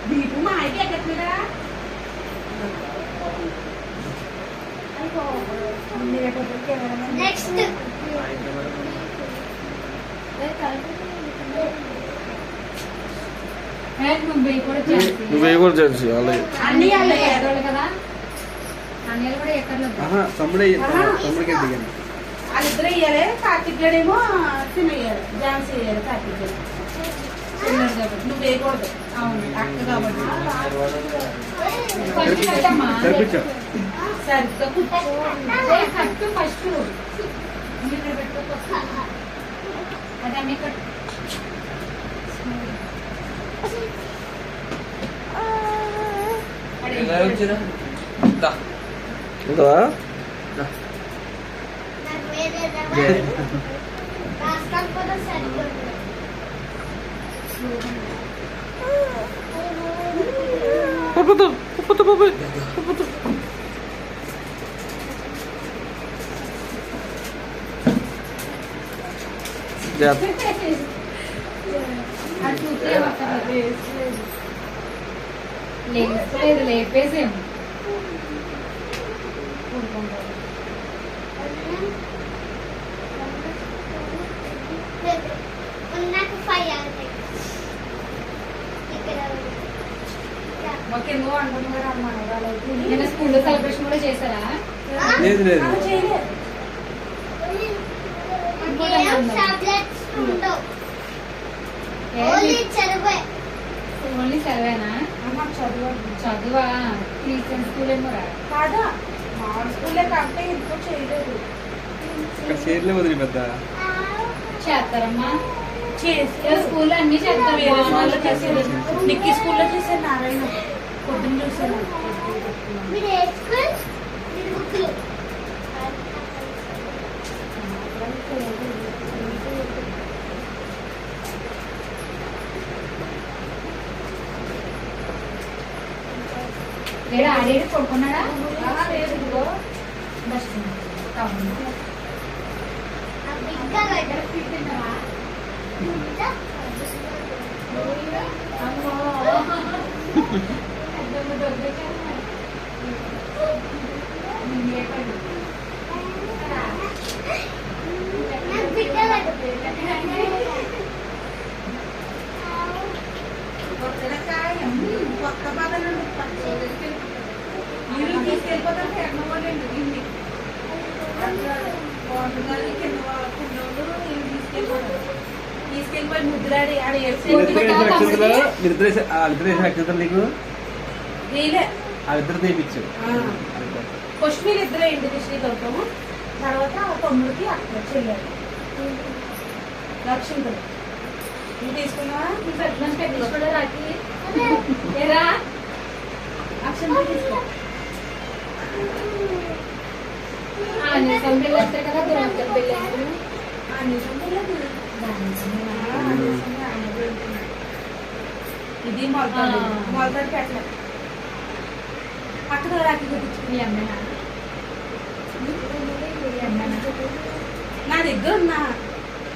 దీపు మా అయితే ఎక్కట్లేదా నెక్స్ట్ నువ్వే కూడా చేసి అలాగే అన్ని వాళ్ళు కదా అన్నయ్యలు కూడా ఎక్కడ తమ్ముడికి దిగాను వాళ్ళిద్దరు ఇయ్యాలి. కార్తీక్ గడేమో తిన ఇయ్యాలి. ఝాన్సీ ఇయ్యాలి కార్తీక్ గడ చిన్నది కాబట్టి నువ్వు వేయకూడదు. అవును అక్క కాబట్టి సరిపించా సరిగ్గా కట్టు ఫస్ట్ ఇక్కడ పెట్టుకో అది అన్ని కట్టు ఇంకా లేదు లేపేసేం నాకు 5 అవుతాయి ఇక్కడ మాకెందుకో అంటున్నారు అమ్మ. నిన్న స్కూల్లో సెలబ్రేషన్ కూడా చేశారా? లేదు లేదు చేయలేదు. టాబ్లెట్స్ ఉండవు ఓన్లీ చదువే ఓన్లీ చదివేనా? చదువా క్రిస్టియన్ స్కూల్ ఏమో రా కాదా మా స్కూల్లో కంటే ఇంట్లో చేయలేదు. ఇక్కడ చీరలే వదిలి పెద్ద చేస్తారమ్మా చేస్తే స్కూల్లో అన్ని చేస్తారు. వేరే స్కూల్లో చేసేది. నిక్కి స్కూల్లో చేశాను. నారాయణ పొద్దున్న చూసాను. మీరు ఏ స్కూల్ మీరు బుక్లు లేడా ఆడేడు పడుకున్నాడా? లేదు ఇదిగో బిగ్గా కొత్త బాధలు మీరు తీసుకెళ్ళిపోతారు. తీసుకెళ్ళిపోయి ముద్దులాడి ఆడ అక్షంతలు నీకు వీలే వాళ్ళిద్దరు తీపిచ్చు ఫస్ట్ వీళ్ళిద్దరే ఇంటికి శ్రీకౌతము. తర్వాత తమ్ముడికి అక్కడ చెల్లారు లక్ష్మీపురం. నువ్వు తీసుకున్నావా? కూడా రాకి ఏరా అక్షంతలు తీసుకో. పెళ్ళి వస్తాయి కదా దురంతం పెళ్ళి ఇది మొదటి పెట్టలే పక్కన రాకి మీ అమ్మేనా? నా దగ్గర ఉన్నా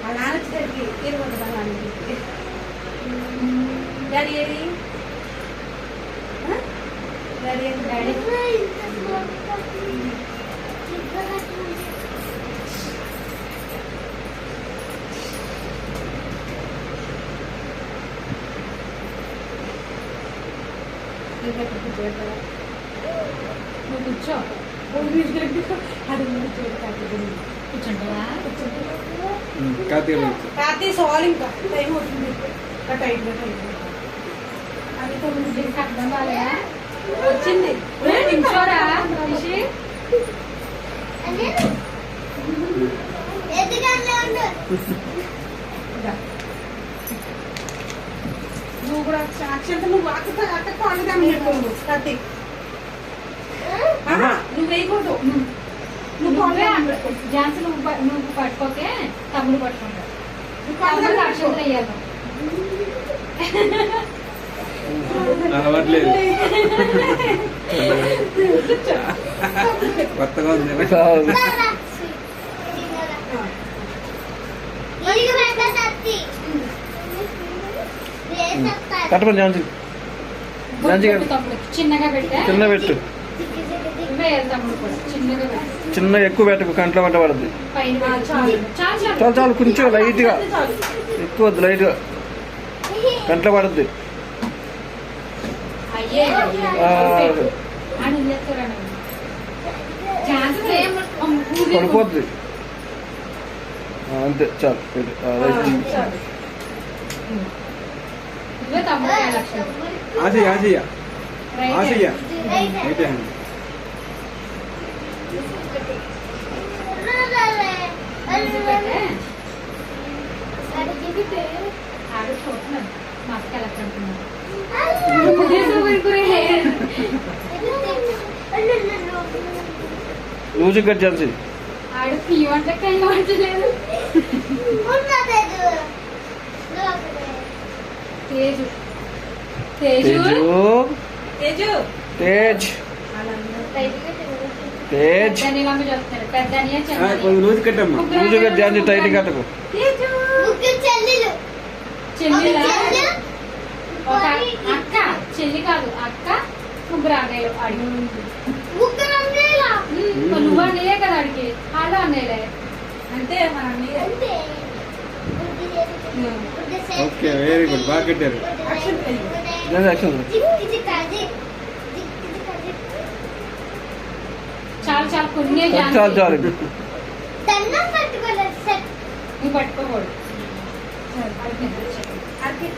అలా వచ్చేసరికి తిరుగుతుంది. డాడీ ఏది డాడీ ఏది డాడీ నువ్వు కూర్చో అది కూర్చుంటావా? కాతే సాల్ ఇంకా టైం అవుతుంది. టైం అది తొమ్మిది అర్థం కాలేదా? వచ్చింది. నిమిషోరా రిషి నువ్వు కూడా అక్షంత నువ్వు అక్క కాలుదాం కత్తి నువ్వు వేయకూడదు. నువ్వే ఝాన్సీ నువ్వు పట్టుకోకే తమ్ముడు పట్టుకుంటావు. తమ్ముడు అక్షంతలు వేయాలి. అలవాట్లేదు కొత్తగా ఉంది. చెప్తారు కట్టమని ఝాన్సీ ఝాన్సీ గారు తమ్ముడు చిన్నగా పెట్టా చిన్న పెట్టు వేయాలి తమ్ముడు కూడా చిన్నగా పెట్టు చిన్న ఎక్కువ పెట్టకు కంట్లో వంట పడుద్ది పైన పెట్టు. చాలు చాలు చాలు చాలు కొంచెం లైట్గా చాలు. ఎక్కువ వద్దు లైట్గా కంట్లో పడుద్ది అయ్యే ఆ, అని చేస్తారా ఛాన్స్ పడిపోద్ది అంతే చాలు పెట్టు రైట్ చాలు. ఇవే తమ్ముడు లక్షలు ఆశయ్య ఆశయ్య రైట్ ఆశయ్య రైట్ అయితే ఆడు చూస్తున్నాను మా అక్క ఎలా కడుతున్నాను లూజు కట్ ఝాన్సీ ఆడు పీ వంట కై వంటలేదు తేజు తేజు తేజు తేజు తేజ్ తేజ్ పెద్దని మమ్మీ చూస్తున్నారు పెద్దని లూజు కట్టమ్మా లూజు కట్ ఝాన్సీ టైట్ కట్టకు తేజు చెల్లెలు చెల్లిలా చెల్లెలు ఒక అక్క చెల్లి కాదు అక్క ముగ్గురు అన్నయ్యలు అడిగి ముగ్గురు అన్నయ్యలా? నువ్వు అన్నయ్యే కదా అడిగి వాళ్ళు అన్నయ్యలే అంటే మన అన్నయ్య అంతే ఓకే వెరీ గుడ్ బాగా కట్టారు ఝాన్సీ యాక్షన్ చాలు చాలు కొన్ని చాలు చాలు దండం పట్టుకోలేదు సార్ నువ్వు పట్టుకోకూడదు అర్కి